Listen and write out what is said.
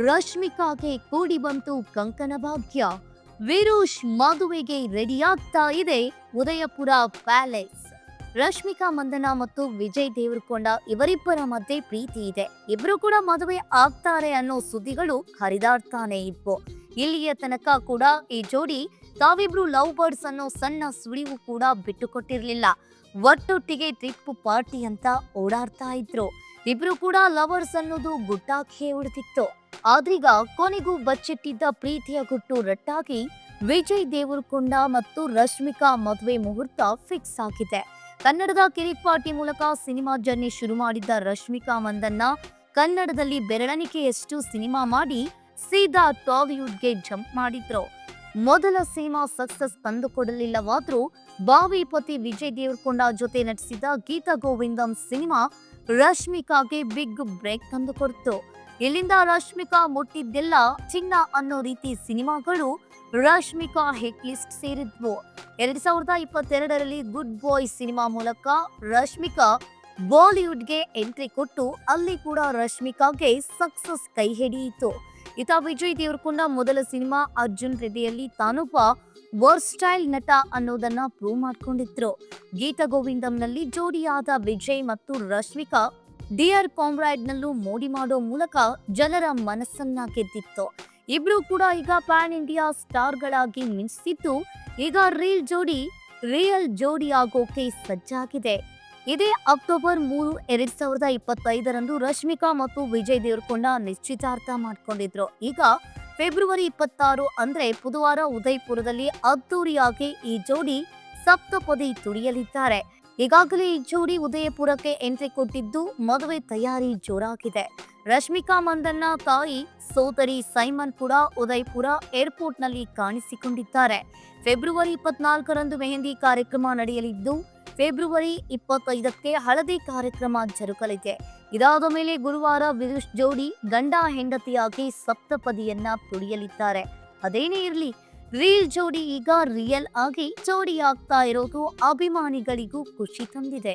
ರಶ್ಮಿಕಾಗೆ ಕೂಡಿ ಬಂತು ಕಂಕಣ ಭಾಗ್ಯ. ವಿರುಷ್ ಮದುವೆಗೆ ರೆಡಿಯಾಗ್ತಾ ಇದೆ ಉದಯಪುರ ಪ್ಯಾಲೇಸ್. ರಶ್ಮಿಕಾ ಮಂದಣ್ಣ ಮತ್ತು ವಿಜಯ್ ದೇವರಕೊಂಡ ಇವರಿಬ್ಬರ ಮಧ್ಯೆ ಪ್ರೀತಿ ಇದೆ. ಇಬ್ರು ಕೂಡ ಮದುವೆ ಆಗ್ತಾರೆ ಅನ್ನೋ ಸುದ್ದಿಗಳು ಹರಿದಾಡ್ತಾನೆ ಇದ್ವು. ಇಲ್ಲಿಯ ತನಕ ಕೂಡ ಈ ಜೋಡಿ ತಾವಿಬ್ರು ಲವ್ ಬರ್ಡ್ಸ್ ಅನ್ನೋ ಸಣ್ಣ ಸುಳಿವು ಕೂಡ ಬಿಟ್ಟುಕೊಟ್ಟಿರ್ಲಿಲ್ಲ. ಒಟ್ಟೊಟ್ಟಿಗೆ ಟ್ರಿಪ್ ಪಾರ್ಟಿ ಅಂತ ಓಡಾಡ್ತಾ ಇದ್ರು. ಇಬ್ರು ಕೂಡ ಲವರ್ಸ್ ಅನ್ನೋದು ಗುಟ್ಟಾಗಿಯೇ ಉಳಿದಿತ್ತು. ಆದ್ರೀಗ ಕೊನೆಗೂ ಬಚ್ಚಿಟ್ಟಿದ್ದ ಪ್ರೀತಿಯ ಗುಟ್ಟು ರಟ್ಟಾಗಿ ವಿಜಯ್ ದೇವರಕೊಂಡ ಮತ್ತು ರಶ್ಮಿಕಾ ಮದುವೆ ಮುಹೂರ್ತ ಫಿಕ್ಸ್ ಆಗಿದೆ. ಕನ್ನಡದ ಕಿರಿಕ್ ಪಾರ್ಟಿ ಮೂಲಕ ಸಿನಿಮಾ ಜರ್ನಿ ಶುರು ಮಾಡಿದ್ದ ರಶ್ಮಿಕಾ ಮಂದಣ್ಣ ಕನ್ನಡದಲ್ಲಿ ಬೆರಳಿಕೆಯಷ್ಟು ಸಿನಿಮಾ ಮಾಡಿ ಸೀದಾ ಟಾಲಿವುಡ್ಗೆ ಜಂಪ್ ಮಾಡಿದ್ರು. ಮೊದಲ ಸಿನಿಮಾ ಸಕ್ಸಸ್ ತಂದುಕೊಡಲಿಲ್ಲವಾದ್ರೂ ಬಾವಿ ಪತಿ ವಿಜಯ್ ದೇವರಕೊಂಡ ಜೊತೆ ನಟಿಸಿದ ಗೀತಾ ಗೋವಿಂದಂ ಸಿನಿಮಾ ರಶ್ಮಿಕಾಗೆ ಬಿಗ್ ಬ್ರೇಕ್ ತಂದುಕೊಡ್ತು. ಇಲ್ಲಿಂದ ರಶ್ಮಿಕಾ ಮುಟ್ಟಿದ್ದೆಲ್ಲ ಚಿನ್ನ ಅನ್ನೋ ರೀತಿ ಸಿನಿಮಾಗಳು ರಶ್ಮಿಕಾ ಹಿಟ್ ಲಿಸ್ಟ್ ಸೇರಿದ್ವು. 2022ರಲ್ಲಿ ಗುಡ್ ಬಾಯ್ ಸಿನಿಮಾ ಮೂಲಕ ರಶ್ಮಿಕಾ ಬಾಲಿವುಡ್ಗೆ ಎಂಟ್ರಿ ಕೊಟ್ಟು ಅಲ್ಲಿ ಕೂಡ ರಶ್ಮಿಕಾಗೆ ಸಕ್ಸಸ್ ಕೈ ಹಿಡಿಯಿತು. ಇತ ವಿಜಯ್ ದೇವರಕೊಂಡ ಮೊದಲ ಸಿನಿಮಾ ಅರ್ಜುನ್ ರೆಡ್ಡಿಯಲ್ಲಿ ತಾನೊಬ್ಬ ವರ್ಸ್ಟೈಲ್ ನಟ ಅನ್ನೋದನ್ನ ಪ್ರೂವ್ ಮಾಡ್ಕೊಂಡಿದ್ರು. ಗೀತಾ ಗೋವಿಂದಂನಲ್ಲಿ ಜೋಡಿಯಾದ ವಿಜಯ್ ಮತ್ತು ರಶ್ಮಿಕಾ ಡಿಯರ್ ಕಾಮ್ರಾಡ್ ನಲ್ಲೂ ಮೋಡಿ ಮಾಡೋ ಮೂಲಕ ಜನರ ಮನಸ್ಸನ್ನ ಗೆದ್ದಿತ್ತು. ಇಬ್ರು ಕೂಡ ಈಗ ಪ್ಯಾನ್ ಇಂಡಿಯಾ ಸ್ಟಾರ್ಗಳಾಗಿ ಮಿಂಚಿದ್ದು ಈಗ ರಿಯಲ್ ಜೋಡಿ ಆಗೋಕೆ ಸಜ್ಜಾಗಿದೆ. ಇದೇ ಅಕ್ಟೋಬರ್ 3, 2025ರಂದು ರಶ್ಮಿಕಾ ಮತ್ತು ವಿಜಯ್ ದೇವರಕೊಂಡ ನಿಶ್ಚಿತಾರ್ಥ ಮಾಡ್ಕೊಂಡಿದ್ರು. ಈಗ ಫೆಬ್ರವರಿ 26 ಅಂದ್ರೆ ಬುಧವಾರ ಉದಯಪುರದಲ್ಲಿ ಅದ್ದೂರಿಯಾಗಿ ಈ ಜೋಡಿ ಸಪ್ತಪದಿ ತುಡಿಯಲಿದ್ದಾರೆ. ಈಗಾಗಲೇ ಈ ಜೋಡಿ ಉದಯಪುರಕ್ಕೆ ಎಂಟ್ರಿ ಕೊಟ್ಟಿದ್ದು ಮದುವೆ ತಯಾರಿ ಜೋರಾಗಿದೆ. ರಶ್ಮಿಕಾ ಮಂದಣ್ಣ ತಾಯಿ ಸೋದರಿ ಸೈಮನ್ ಕೂಡ ಉದಯಪುರ ಏರ್ಪೋರ್ಟ್ ನಲ್ಲಿ ಕಾಣಿಸಿಕೊಂಡಿದ್ದಾರೆ. ಫೆಬ್ರವರಿ 24ರಂದು ಮೆಹಂದಿ ಕಾರ್ಯಕ್ರಮ ನಡೆಯಲಿದ್ದು ಫೆಬ್ರವರಿ 25ಕ್ಕೆ ಹಳದಿ ಕಾರ್ಯಕ್ರಮ ಜರುಗಲಿದೆ. ಇದಾದ ಮೇಲೆ ಗುರುವಾರ ವಿರುಷ್ ಜೋಡಿ ಗಂಡ ಹೆಂಡತಿಯಾಗಿ ಸಪ್ತಪದಿಯನ್ನ ತುಡಿಯಲಿದ್ದಾರೆ. ಅದೇನೇ ಇರಲಿ, ರೀಲ್ ಜೋಡಿ ಈಗ ರಿಯಲ್ ಆಗಿ ಜೋಡಿ ಆಗ್ತಾ ಇರೋದು ಅಭಿಮಾನಿಗಳಿಗೂ ಖುಷಿ ತಂದಿದೆ.